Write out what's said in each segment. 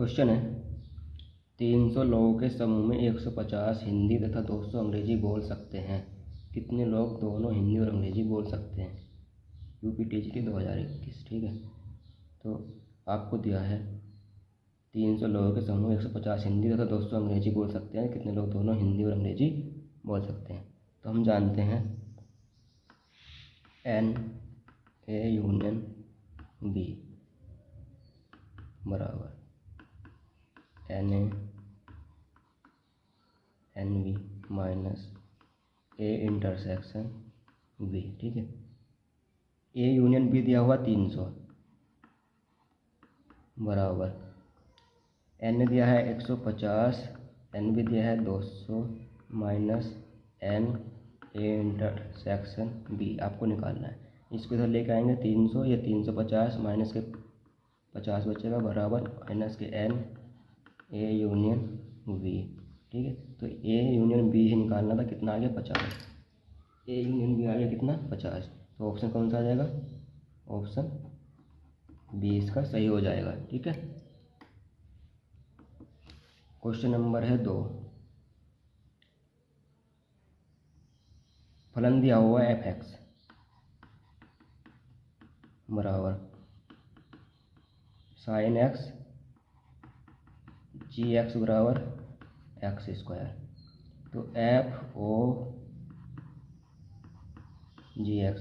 Question है 300 लोगों के समूह में 150 हिंदी तथा 200 अंग्रेजी बोल सकते हैं। कितने लोग दोनों हिंदी और अंग्रेजी बोल सकते हैं? UPTGT 2021। ठीक है, तो आपको दिया है 300 लोगों के समूह में 150 हिंदी तथा 200 अंग्रेजी बोल सकते हैं। कितने लोग दोनों हिंदी और अंग्रेजी बोल सकते हैं? तो हम जानते हैं NA यूनियन B बराबर NA NB minus A intersection B। ठीक है, A यूनियन B दिया हुआ 300 बराबर N दिया है 150, NB दिया है 200 minus N A intersection B आपको निकालना है। इसको इधर लेके आएंगे 300, ये 350 माइनस के 50 बचेगा बराबर माइनस के N A यूनियन B। ठीक है, तो A यूनियन B ही निकालना था। कितना आ गया? 50। A यूनियन B आ गया कितना? 50। तो ऑप्शन कौन सा आ जाएगा? ऑप्शन B इसका सही हो जाएगा। ठीक है, क्वेश्चन नंबर है 2। फलन दिया हुआ fx बराबर sin x gx बराबर x स्क्वायर। तो FO gx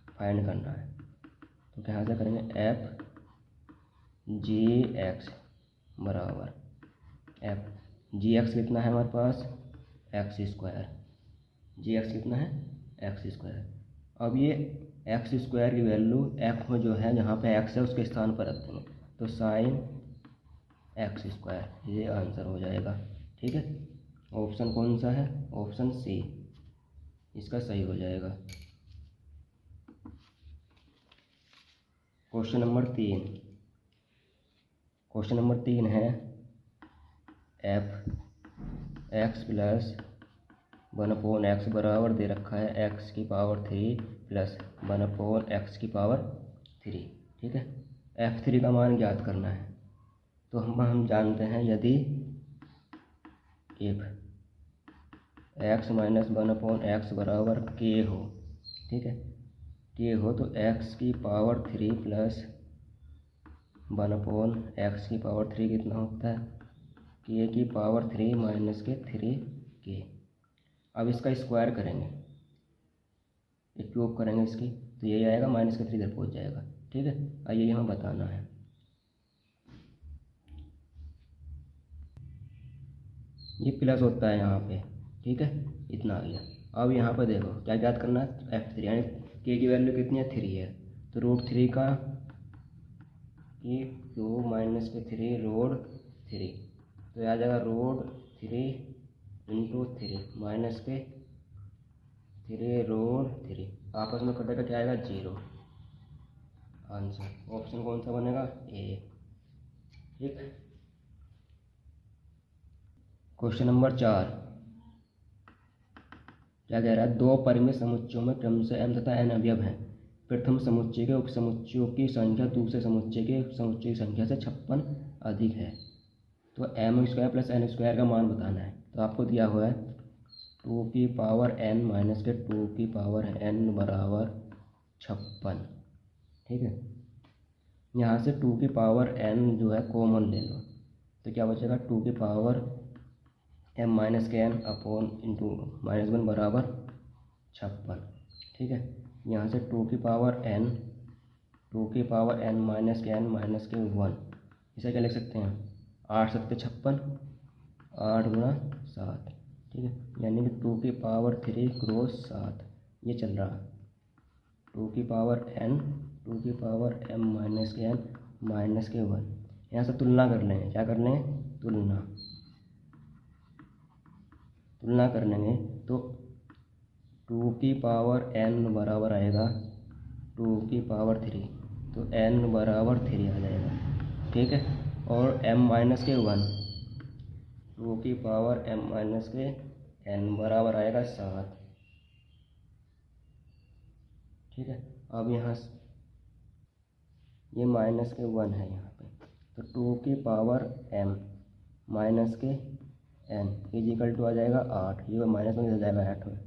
फाइंड करना है। तो क्या से करेंगे? f gx बराबर f gx कितना है हमारे पास? x square. gx कितना है? x square. अब ये x स्क्वायर की वैल्यू f में जो है, जहाँ पे x है उसके स्थान पर रख देंगे, तो साइन x स्क्वायर, ये आंसर हो जाएगा। ठीक है, ऑप्शन कौन सा है? ऑप्शन C इसका सही हो जाएगा। Question number 3। क्वेश्चन नंबर 3 है f(x प्लस 1/x बराबर दे रखा है x की पावर 3 प्लस 1/x की पावर 3। ठीक है, f3 का मान ज्ञात करना है। तो हम जानते हैं यदि if x माइनस 1/x बराबर k हो, ठीक है, k हो, तो x की पावर 3 प्लस 1/x की पावर 3 कितना होता है? k की पावर 3 माइनस के 3k। अब इसका स्क्वायर करेंगे, एक क्यूब करेंगे इसकी, तो यही आएगा, माइनस के 3 इधर पहुँच जाएगा। ठीक है, आइए यहाँ बताना है। ये प्लस होता है यहाँ पे। ठीक है, इतना आ गया। अब यहाँ पर देखो क्या याद करना है? f3 यानी k की वैल्यू कितनी है? 3 है, तो √3 का की क्यूब माइनस के 3 √3, तो आ जाएगा √3 इंटू 3 माइनस के 3 √3, आपस में कटेगा, क्या आएगा? 0। आंसर ऑप्शन कौन सा बनेगा? A। ठीक, क्वेश्चन नंबर 4 क्या कह रहा है? 2 परिमित समुच्चयों में क्रमशः m तथा n अवयव हैं। प्रथम समुच्चय के उपसमुच्चयों की संख्या दूसरे समुच्चय के उपसमुच्चय की संख्या से 56 अधिक है। तो m square plus n square का मान बताना है। तो आपको दिया हुआ है 2 की पावर n माइनस के 2 की पावर n बराबर 56। ठीक है, यहाँ से 2 की पावर n जो है कॉमन ले लो, तो क्या बचेगा? 2 की पावर m माइनस के n अपॉन इंटू -1 बराबर 56। ठीक है, यहाँ से 2 की पावर n माइनस के n माइनस के 1, इसे क्या लिख सकते हैं? 8 7 56, 8 गुणा 7। ठीक है, यानी कि 2 की पावर 3 क्रॉस 7 ये चल रहा है। 2 की पावर n 2 की पावर m माइनस के n माइनस के 1। यहाँ से तुलना कर लेंगे। क्या कर लेंगे? तुलना कर लेंगे, तो 2 की पावर n बराबर आएगा 2 की पावर 3, तो n बराबर 3 आ जाएगा। ठीक है, और m माइनस के 1, 2 की पावर m माइनस के n बराबर आएगा 7। ठीक है, अब यहाँ ये माइनस के 1 है यहाँ पे, तो 2 की पावर m माइनस के n इज इक्वल टू आ जाएगा 8, ये माइनस में हो जाएगा 8 में।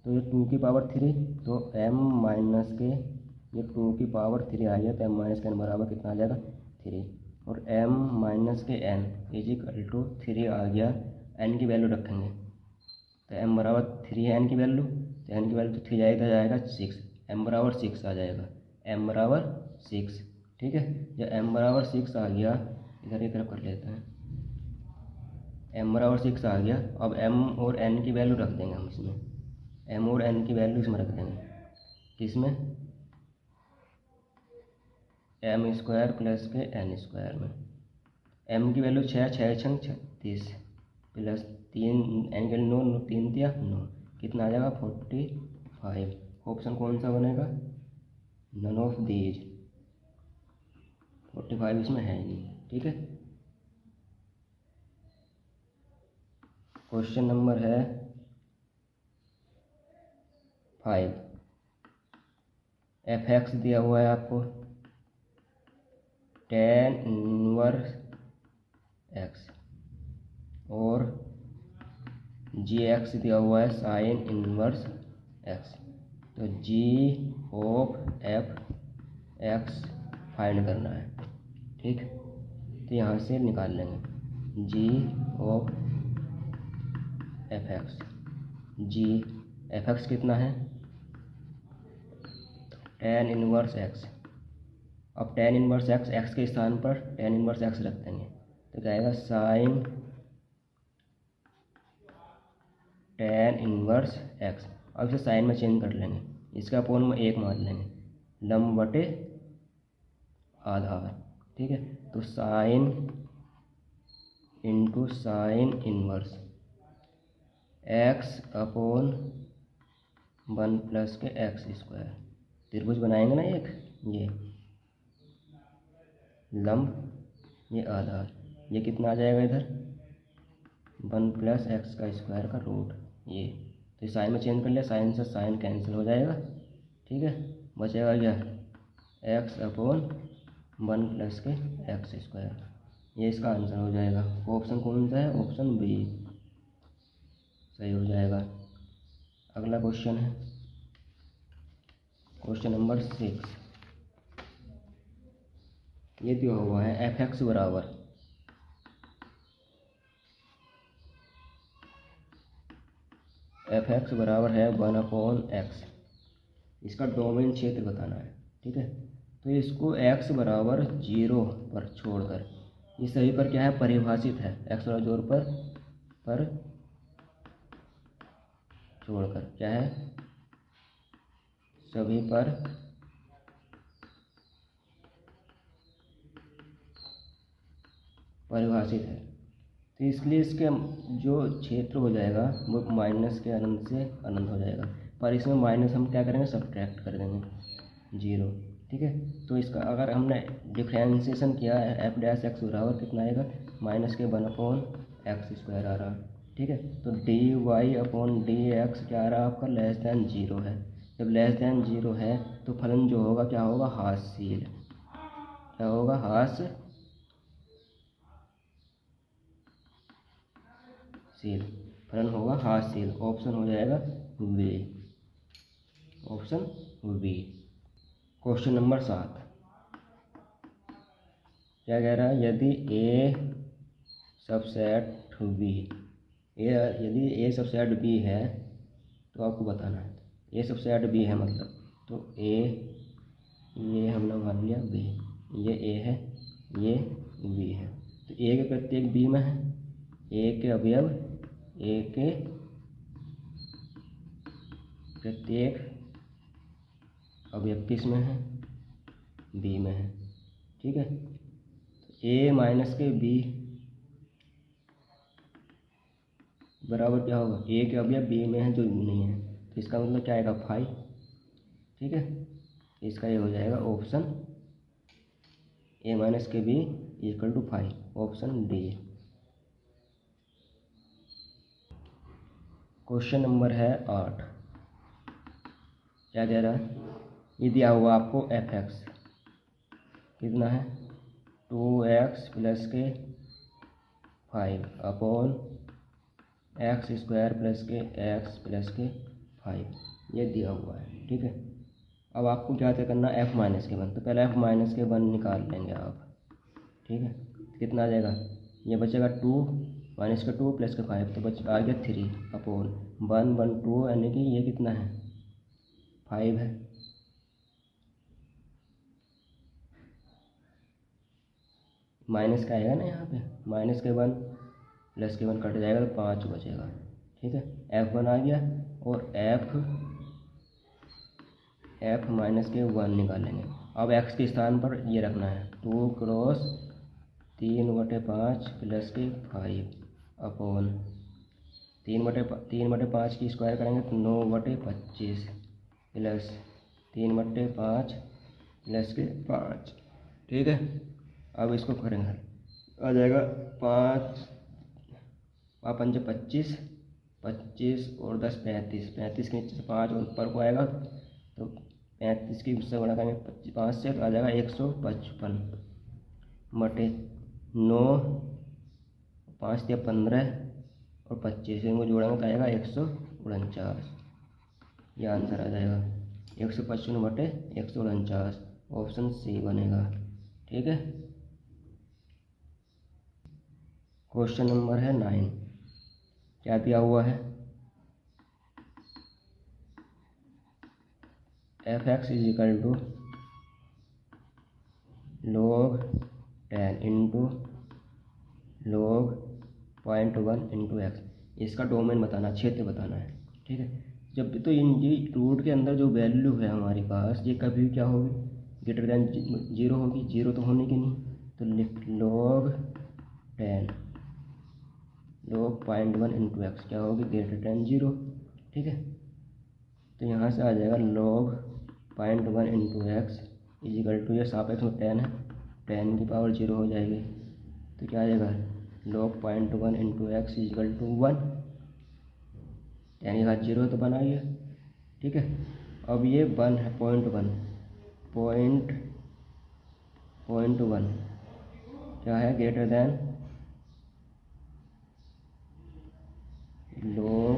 तो ये 2 की पावर 3, तो m माइनस के ये 2 की पावर 3 आ गया, तो m माइनस के n बराबर कितना आ जाएगा 3, और m माइनस के n इज इक्वल टू 3 आ गया। n की वैल्यू रखेंगे तो m बराबर 3 है n की वैल्यू, तो n की वैल्यू तो 3 जाएगा 6, m बराबर 6 आ जाएगा, m बराबर 6। ठीक है, जब m बराबर 6 आ गया, इधर की तरफ कर लेते हैं, m बराबर 6 आ गया। अब m और n की वैल्यू रख देंगे हम इसमें, m और n की वैल्यू इसमें रख देंगे, किसमें, m स्क्वायर प्लस के n स्क्वायर में। m की वैल्यू 6, 6 छंग 36 प्लस 3, n के 9, 3 दिया 9, कितना आ जाएगा 45। ऑप्शन कौन सा बनेगा, नन ऑफ दीज, 45 इसमें है ही नहीं। ठीक है, क्वेश्चन नंबर है 5। f(x) दिया हुआ है आपको tan इनवर्स x, और gx दिया हुआ है sin इनवर्स x। तो g ऑफ f(x) फाइंड करना है। ठीक, तो यहाँ से निकाल लेंगे g of f(x), g f(x) कितना है tan इनवर्स x। अब tan इनवर्स x, x के स्थान पर tan इनवर्स x रख देंगे, तो क्या आएगा साइन tan इनवर्स x। अब इसे साइन में चेंज कर लेंगे, इसका अपोन में 1 मान लेंगे, लंब बटे आधार। ठीक है, तो sine into sine inverse x upon 1 plus के x स्क्वायर। त्रिभुज बनाएंगे ना एक, ये लंब, ये आधार, ये कितना आ जाएगा इधर 1 प्लस x का स्क्वायर का रूट, ये तो साइन में चेंज कर लिया, साइन से साइन कैंसिल हो जाएगा। ठीक है, बचेगा क्या x अपॉन 1 प्लस के x स्क्वायर, ये इसका आंसर हो जाएगा। ऑप्शन कौन सा है, ऑप्शन बी सही हो जाएगा। अगला क्वेश्चन है क्वेश्चन नंबर 6। ये दिया हुआ है f(x) बराबर f(x) बराबर है 1/x। इसका डोमेन क्षेत्र बताना है। ठीक है, तो इसको x बराबर 0 पर छोड़कर, ये सभी पर क्या है परिभाषित है, x बराबर 0 पर छोड़कर क्या है, सभी पर परिभाषित है। तो इसलिए इसके जो क्षेत्र हो जाएगा वो माइनस के अनंत से अनंत हो जाएगा, पर इसमें माइनस हम क्या करेंगे सब्ट्रैक्ट कर देंगे 0। ठीक है, तो इसका अगर हमने डिफ्रेंशिएशन किया है f(x) बराबर कितना आएगा माइनस के 1/x स्क्वायर आ रहा। ठीक है, तो dy/dx क्या आ रहा आपका लेस दैन 0 है। जब लेस दैन 0 है तो फलन जो होगा क्या होगा हास्यशील, क्या होगा हास्यशील, फलन होगा हास्यशील। ऑप्शन हो जाएगा B, option B. Question number 7 क्या कह रहा है, यदि a सबसेट b, यदि a सबसेट b है तो आपको बताना है, a सबसेट b है मतलब, तो a ये हमने मान लिया b, ये a है ये b है, तो a के प्रत्येक b में है, a के अवयव a के प्रत्येक अवयव किस में है b में है। ठीक है, तो a माइनस के b बराबर क्या होगा, a के अवयव b में है जो नहीं है, तो इसका मतलब क्या आएगा 5। ठीक है, इसका ये हो जाएगा ऑप्शन a माइनस के b equal to 5, option D. Question number है 8। क्या कह रहा है, ये दिया हुआ आपको f(x) कितना है 2x प्लस के 5 अपॉन एक्स स्क्वायर प्लस के x प्लस के 5 ये दिया हुआ है। ठीक है, अब आपको क्या करना है, f माइनस के वन, तो पहले f माइनस के वन निकाल लेंगे आप। ठीक है, कितना आ जाएगा, ये बचेगा 2 माइनस का 2 प्लस का 5, तो बच आ गया 3 अपॉन 1 1 2, यानी कि ये कितना है 5 है। माइनस का आएगा ना यहाँ पे, माइनस के 1 प्लस के 1 कट जाएगा तो 5 बचेगा। ठीक है, f1 आ गया और f माइनस के 1 निकालेंगे। अब x के स्थान पर ये रखना है 2 क्रॉस 3/5 प्लस के 5 अपॉन 3/5 की स्क्वायर करेंगे तो 9/25 प्लस 3/5 प्लस के 5। ठीक है, अब इसको करेंगे, आ जाएगा 5 5 25, 25 और 10 35, 35 के नीचे से 5 और ऊपर को आएगा तो 35 की उससे बड़ा करेंगे 5 से, तो आ जाएगा 155 बटे 9, 5 या 15 और 25 इनको जोड़ेंगे तो आएगा 149। ये आंसर आ जाएगा 155 बटे 149, ऑप्शन सी बनेगा। ठीक है, क्वेश्चन नंबर है 9, क्या दिया हुआ है, f(x) is equal to log 10 into log 0.1 into x. इसका डोमेन बताना, क्षेत्र बताना है। ठीक है, जब भी तो इन ये रूट के अंदर जो वैल्यू है हमारे पास, ये कभी क्या होगी, ग्रेटर दैन 0 होगी, 0 तो होने की नहीं, तो log 10 log 0.1 इंटू एक्स क्या होगी, ग्रेटर दैन 0। ठीक है, तो यहाँ से आ जाएगा log 0.1 into x is equal to, ये सापेक्ष में 10 है, 10 की पावर 0 हो जाएगी, तो क्या आ जाएगा log 0.1 into x is equal to 1, 10 के साथ 0 तो बना गया। ठीक है, अब ये 1 है, 0.1 क्या है, greater than log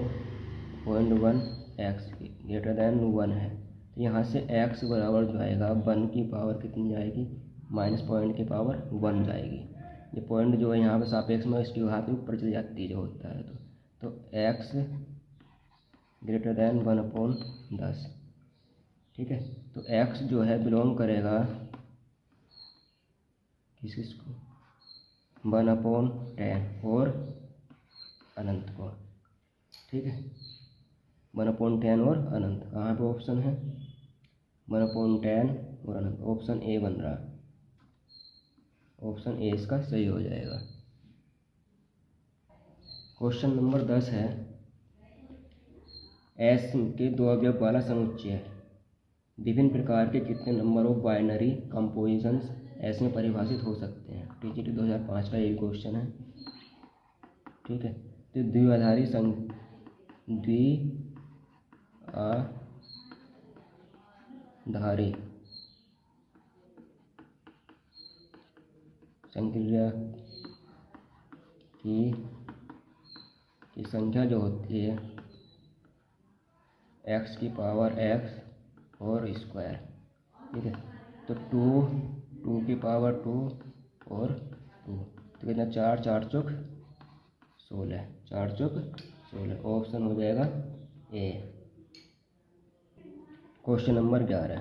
0.1 x greater than 1 है, तो यहाँ से x बराबर जो आएगा 1 की पावर कितनी जाएगी, माइनस पॉइंट की पावर 1 जाएगी। ये पॉइंट जो है यहाँ पे सापेक्ष में इसकी हाथ में ऊपर चली जाती है जो होता है, तो x ग्रेटर दैन 1/10। ठीक है, तो x जो है बिलोंग करेगा किसको, 1/10 और अनंत को। ठीक है, 1/10 और अनंत, कहाँ पे ऑप्शन है 1/10 और अनंत, ऑप्शन ए बन रहा, ऑप्शन ए इसका सही हो जाएगा। क्वेश्चन नंबर 10 है, एस के 2 अवयव वाला समुच्चय विभिन्न प्रकार के कितने number of binary compositions S में परिभाषित हो सकते हैं। टीजीटी 2005 का ये क्वेश्चन है। ठीक है, तो द्विआधारी संक्रिया की संख्या जो होती है x की पावर x और स्क्वायर। ठीक है, तो 2 की पावर 2 और 2, तो कितना 4 4 चौक 16, 4 चौक 16, ऑप्शन हो जाएगा ए। क्वेश्चन नंबर 11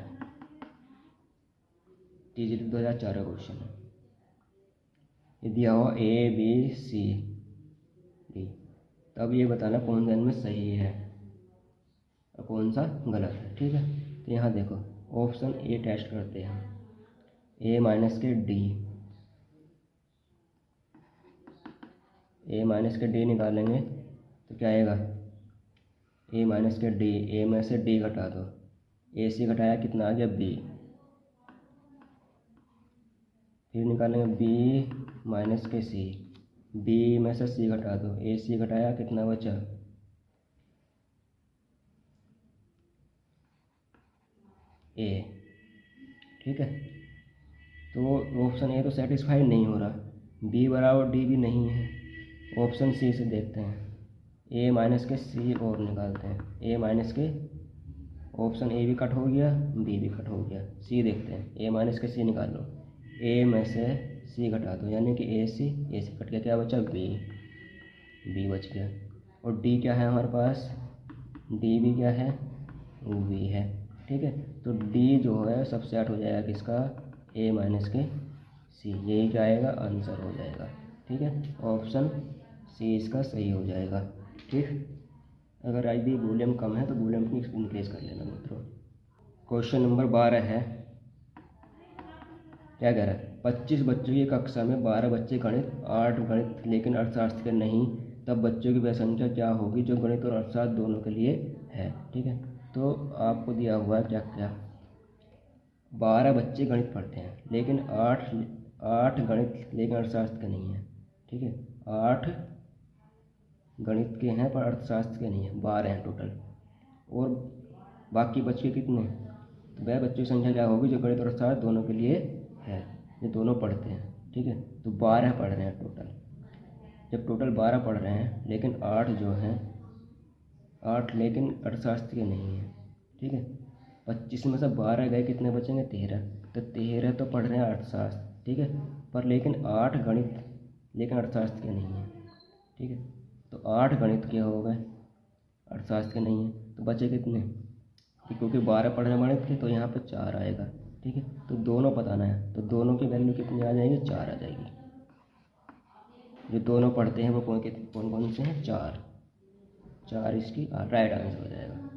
टीजीटी 2004 का क्वेश्चन है, ये दिया हुआ ए बी सी डी, तब ये बताना कौन सा इनमें सही है और कौन सा गलत है। ठीक है, तो यहाँ देखो ऑप्शन ए टेस्ट करते हैं, ए माइनस के डी निकालेंगे तो क्या आएगा, ए माइनस के डी, ए में से डी घटा दो, ए से घटाया कितना आ गया बी, फिर निकालेंगे बी माइनस के सी, बी में से सी घटा दो, ए सी घटाया कितना बचा ए। ठीक है, तो ऑप्शन ए तो सेटिस्फाइड नहीं हो रहा, बी बराबर डी भी नहीं है। ऑप्शन सी से देखते हैं, ए माइनस के सी और निकालते हैं। ए माइनस के, ऑप्शन ए भी कट हो गया, बी भी कट हो गया। सी देखते हैं, ए माइनस के सी निकाल लो, ए में से सी घटा दो, यानी कि ए सी कट गया, क्या बचा बी, बी बच गया। और डी क्या है हमारे पास, डी भी क्या है, वो भी है। ठीक है, तो डी जो है सबसे ऐड हो जाएगा किसका, ए माइनस के सी, यही क्या आएगा, आंसर हो जाएगा। ठीक है, ऑप्शन सी इसका सही हो जाएगा। ठीक, अगर यदि वॉल्यूम कम है तो वॉल्यूम की इंक्रीज कर लेना मित्रों। क्वेश्चन नंबर 12 है, क्या कह रहा है, 25 बच्चों की कक्षा में 12 बच्चे गणित, 8 गणित लेकिन अर्थशास्त्र के नहीं, तब बच्चों की वह संख्या क्या होगी जो गणित और अर्थशास्त्र दोनों के लिए है। ठीक है, तो आपको दिया हुआ है क्या क्या, 12 बच्चे गणित पढ़ते हैं लेकिन 8 गणित लेकिन अर्थशास्त्र के नहीं है। ठीक है, 8 गणित के हैं पर अर्थशास्त्र के नहीं है, 12 हैं टोटल। और बाकी बच्चे कितने, तो वह बच्चों की संख्या क्या होगी जो गणित और अर्थशास्त्र दोनों के लिए है, ये दोनों पढ़ते हैं। ठीक है, तो 12 पढ़ रहे हैं टोटल। जब टोटल 12 पढ़ रहे हैं लेकिन 8 जो हैं, 8 लेकिन अर्थशास्त्र के नहीं हैं। ठीक है, 25 में से 12 गए, कितने बचेंगे, 13। तो 13 तो पढ़ रहे हैं अर्थशास्त्र। ठीक है, पर लेकिन 8 गणित लेकिन अर्थशास्त्र के नहीं हैं। ठीक है, तो 8 गणित के हो गए, अर्थशास्त्र के नहीं है, तो बचे कितने, क्योंकि 12 पढ़ने वाले थे तो यहाँ पे 4 आएगा। ठीक है, तो दोनों बताना है, तो दोनों की वैल्यू कितनी आ जाएगी, 4 आ जाएगी। जो दोनों पढ़ते हैं वो कौन कौन से हैं, 4 इसकी राइट आंसर हो जाएगा।